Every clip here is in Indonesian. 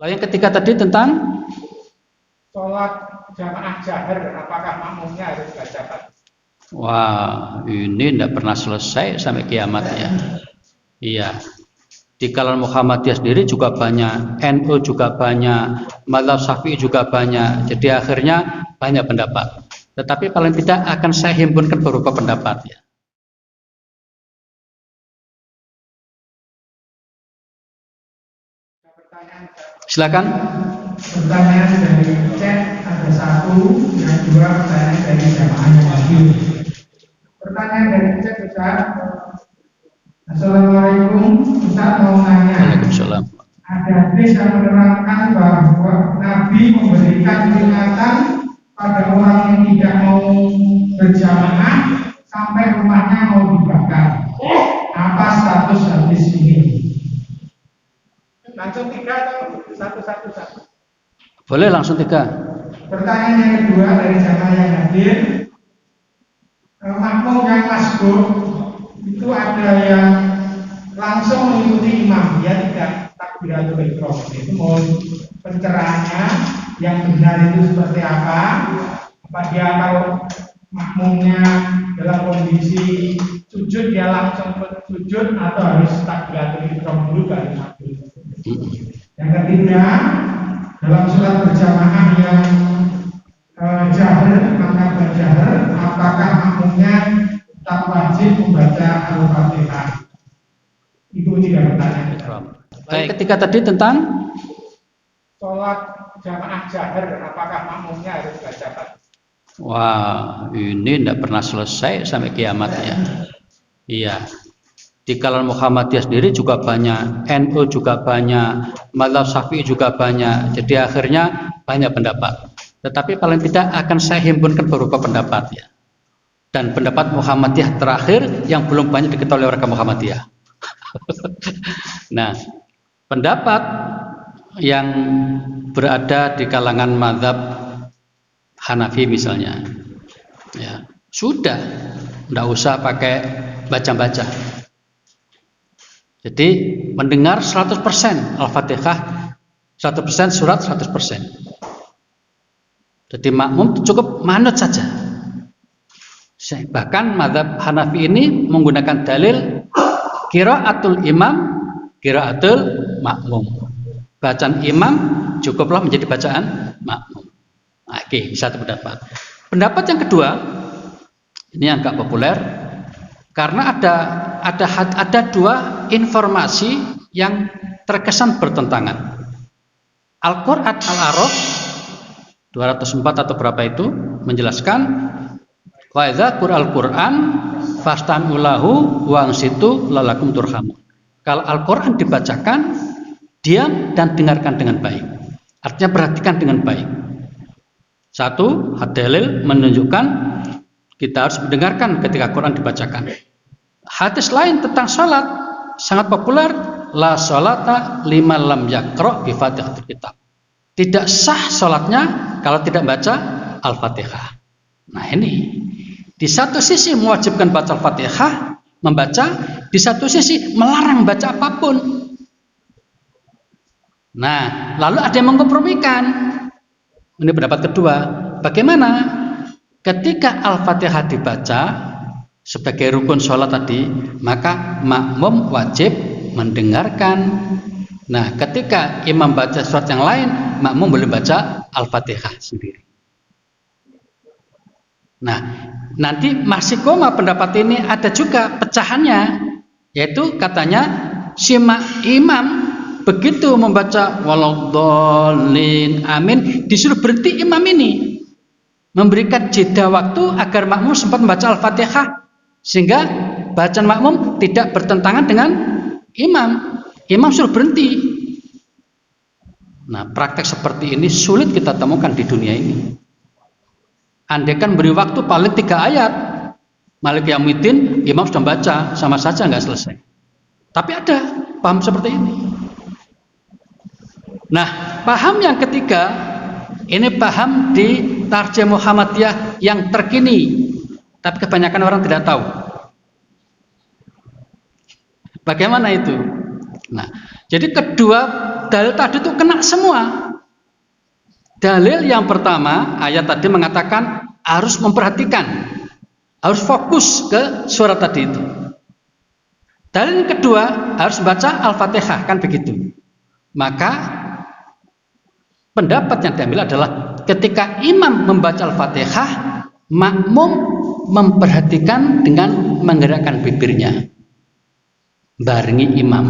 Yang ketiga tadi tentang sholat jamaah jahar, apakah makmumnya harus baca Fatihah? wah, ini tidak pernah selesai sampai kiamat ya. Iya. Di kalangan Muhammadiyah sendiri juga banyak, NU juga banyak, mazhab Syafi'i juga banyak. Jadi akhirnya banyak pendapat. Tetapi paling tidak akan saya himpunkan beberapa pendapat ya. Silakan. Pertanyaan dari chat ada satu, yang dua pertanyaan dari jamaah yang hadir. Pertanyaan dari chat Ustaz. Assalamualaikum, Ustaz mau nanya. Waalaikumsalam. Ada hadis yang menerangkan bahwa Nabi memberikan peringatan pada orang yang tidak mau berjamaah sampai rumahnya mau dibakar. Apa status hadis ini? Langsung tiga atau satu? Boleh langsung tiga. Pertanyaan yang kedua dari jamaah yang hadir, makmum yang masbuk itu ada yang langsung mengikuti imam, dia tidak takbiratul ihram. Itu mau pencerahannya yang benar itu seperti apa? Apa dia kalau makmumnya dalam kondisi sujud dia langsung sujud atau harus takbiratul ihram dulu baru masbuk? Yang ketiga, dalam sholat berjamaah yang jahar, maka berjahar, apakah makmumnya tak wajib membaca Al-Fatihah? Itu tidak bertanya. Baik, ketika tadi tentang sholat jamaah jahar, apakah makmumnya harus baca Fatihah? wah, ini tidak pernah selesai sampai kiamat ya. Iya. Di kalangan Muhammadiyah sendiri juga banyak, NU juga banyak, mazhab Syafi'i juga banyak. Jadi akhirnya banyak pendapat. Tetapi paling tidak akan saya himpunkan beberapa pendapat ya. Dan pendapat Muhammadiyah terakhir yang belum banyak diketahui oleh warga Muhammadiyah. Nah, pendapat yang berada di kalangan mazhab Hanafi misalnya, ya sudah, tidak usah pakai baca-baca. Jadi mendengar 100% Al-Fatihah, 100% surat 100%. Jadi makmum cukup manut saja. Bahkan mazhab Hanafi ini menggunakan dalil qiraatul imam, qiraatul makmum. Bacaan imam cukuplah menjadi bacaan makmum. Oke, satu pendapat. Pendapat yang kedua, ini agak populer karena ada dua informasi yang terkesan bertentangan. Al-Qur'an Al-A'raf 204 atau berapa itu menjelaskan wa idza qura'al Qur'an fastami'u lahu wangsitu lalakum turhamun. Kalau Al-Qur'an dibacakan, diam dan dengarkan dengan baik. Artinya perhatikan dengan baik. Satu, dalil menunjukkan kita harus mendengarkan ketika Quran dibacakan. Hadis lain tentang sholat sangat populer, la sholata liman lam yaqra bi fatihatil kitab. Tidak sah sholatnya kalau tidak baca Al-Fatihah. Nah ini, di satu sisi mewajibkan baca Al-Fatihah, membaca, di satu sisi melarang baca apapun. Nah, lalu ada yang mengkompromikan. Ini pendapat kedua. Bagaimana? Ketika Al-Fatihah dibaca sebagai rukun sholat tadi, maka makmum wajib mendengarkan. Nah, ketika imam baca surat yang lain, makmum boleh baca Al-Fatihah sendiri. Nah, nanti masih koma pendapat ini ada juga pecahannya, yaitu katanya si imam begitu membaca waladhdallin amin, disuruh berhenti imam ini, memberikan jeda waktu agar makmum sempat membaca Al-Fatihah sehingga bacaan makmum tidak bertentangan dengan imam. Imam suruh berhenti. Nah, praktek seperti ini sulit kita temukan di dunia ini. Andaikan beri waktu paling 3 ayat, Malik Yaumiddin, imam sudah baca, sama saja nggak selesai. Tapi ada paham seperti ini. Nah, paham yang ketiga, ini paham di Tarjih Muhammadiyah yang terkini, tapi kebanyakan orang tidak tahu. Bagaimana itu? Nah, jadi kedua dalil tadi itu kena semua. Dalil yang pertama, ayat tadi mengatakan harus memperhatikan, harus fokus ke surat tadi itu. Dalil yang kedua, harus baca Al-Fatihah, kan begitu. Maka pendapat yang diambil adalah ketika imam membaca Al-Fatihah, makmum memperhatikan dengan menggerakkan bibirnya, barengi imam.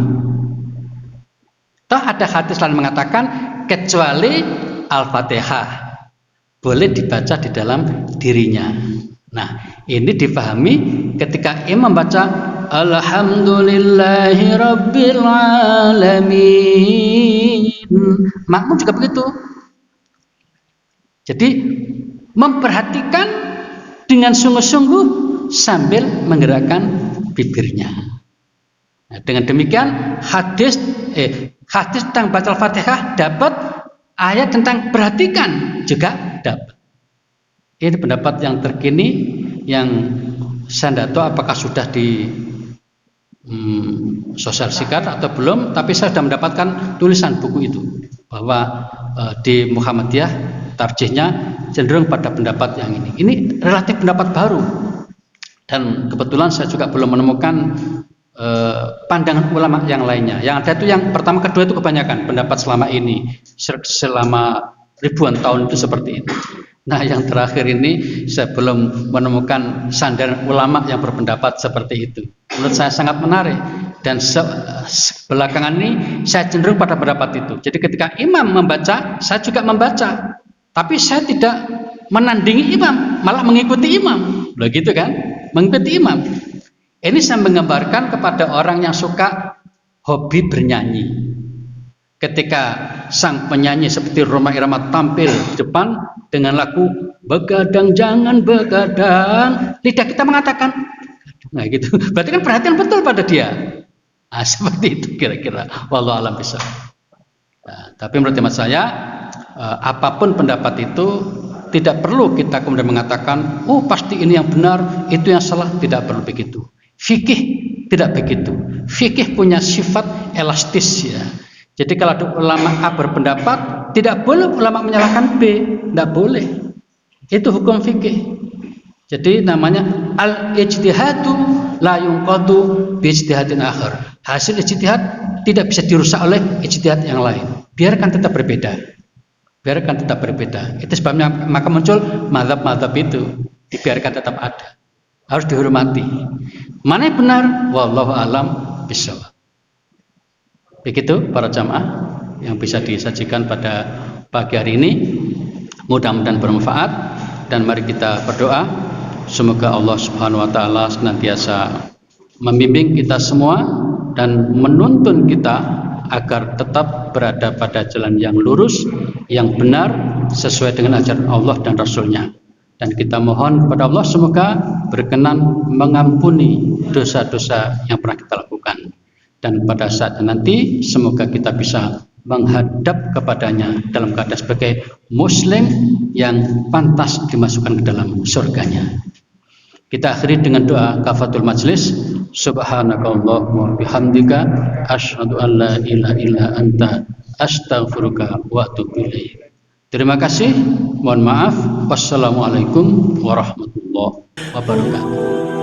Toh ada hadis lain mengatakan kecuali Al-Fatihah boleh dibaca di dalam dirinya. Nah, ini dipahami ketika imam membaca Alhamdulillahi Rabbil Alamin, makmum juga begitu. Jadi memperhatikan dengan sungguh-sungguh sambil menggerakkan bibirnya. Nah, dengan demikian hadis tentang baca Al-Fatihah dapat, ayat tentang perhatikan juga dapat. Ini pendapat yang terkini yang saya tidak tahu apakah sudah di sosialisasikan atau belum, tapi saya sudah mendapatkan tulisan buku itu bahwa di Muhammadiyah tarjihnya cenderung pada pendapat yang ini. Ini relatif pendapat baru dan kebetulan saya juga belum menemukan pandangan ulama yang lainnya. Yang ada itu yang pertama kedua itu kebanyakan pendapat selama ini, selama ribuan tahun itu seperti itu. Nah, yang terakhir ini saya belum menemukan sandaran ulama yang berpendapat seperti itu. Menurut saya sangat menarik dan belakangan ini saya cenderung pada pendapat itu. Jadi ketika imam membaca, saya juga membaca, tapi saya tidak menandingi imam, malah mengikuti imam. Begitu kan? Mengikuti imam. Ini saya menggambarkan kepada orang yang suka hobi bernyanyi. Ketika sang penyanyi seperti Rhoma Irama tampil di depan dengan lagu "Begadang jangan begadang", lidah kita mengatakan, nah gitu. Berarti kan perhatian betul pada dia. Nah, seperti itu kira-kira. Wallahu a'lam bishawab. Nah, tapi menurut hemat saya, apapun pendapat itu tidak perlu kita kemudian mengatakan, oh pasti ini yang benar, itu yang salah. Tidak perlu begitu. Fikih tidak begitu. Fikih punya sifat elastis ya. Jadi kalau ada ulama A berpendapat, tidak boleh ulama menyalahkan B, tidak boleh. Itu hukum fikih. Jadi namanya al-ijtihadu la yunqadu bi ijtihadin akhar. Hasil ijtihad tidak bisa dirusak oleh ijtihad yang lain. Biarkan tetap berbeda. Biarkan tetap berbeda. Itu sebabnya maka muncul mazhab-mazhab itu, dibiarkan tetap ada. Harus dihormati. Mana yang benar? Wallahu a'lam bishawab. Begitu para jamaah yang bisa disajikan pada pagi hari ini. Mudah-mudahan bermanfaat dan mari kita berdoa semoga Allah Subhanahu wa taala senantiasa membimbing kita semua dan menuntun kita agar tetap berada pada jalan yang lurus, yang benar sesuai dengan ajaran Allah dan Rasul-Nya. Dan kita mohon kepada Allah semoga berkenan mengampuni dosa-dosa yang pernah kita lakukan. Dan pada saat nanti semoga kita bisa menghadap kepadanya dalam keadaan sebagai muslim yang pantas dimasukkan ke dalam surganya. Kita akhiri dengan doa kafatul majlis. Subhanakallahumma bihamdika asyhadu an la ilaha illa anta astaghfiruka wa atubu ilaik. Terima kasih. Mohon maaf. Wassalamualaikum warahmatullahi wabarakatuh.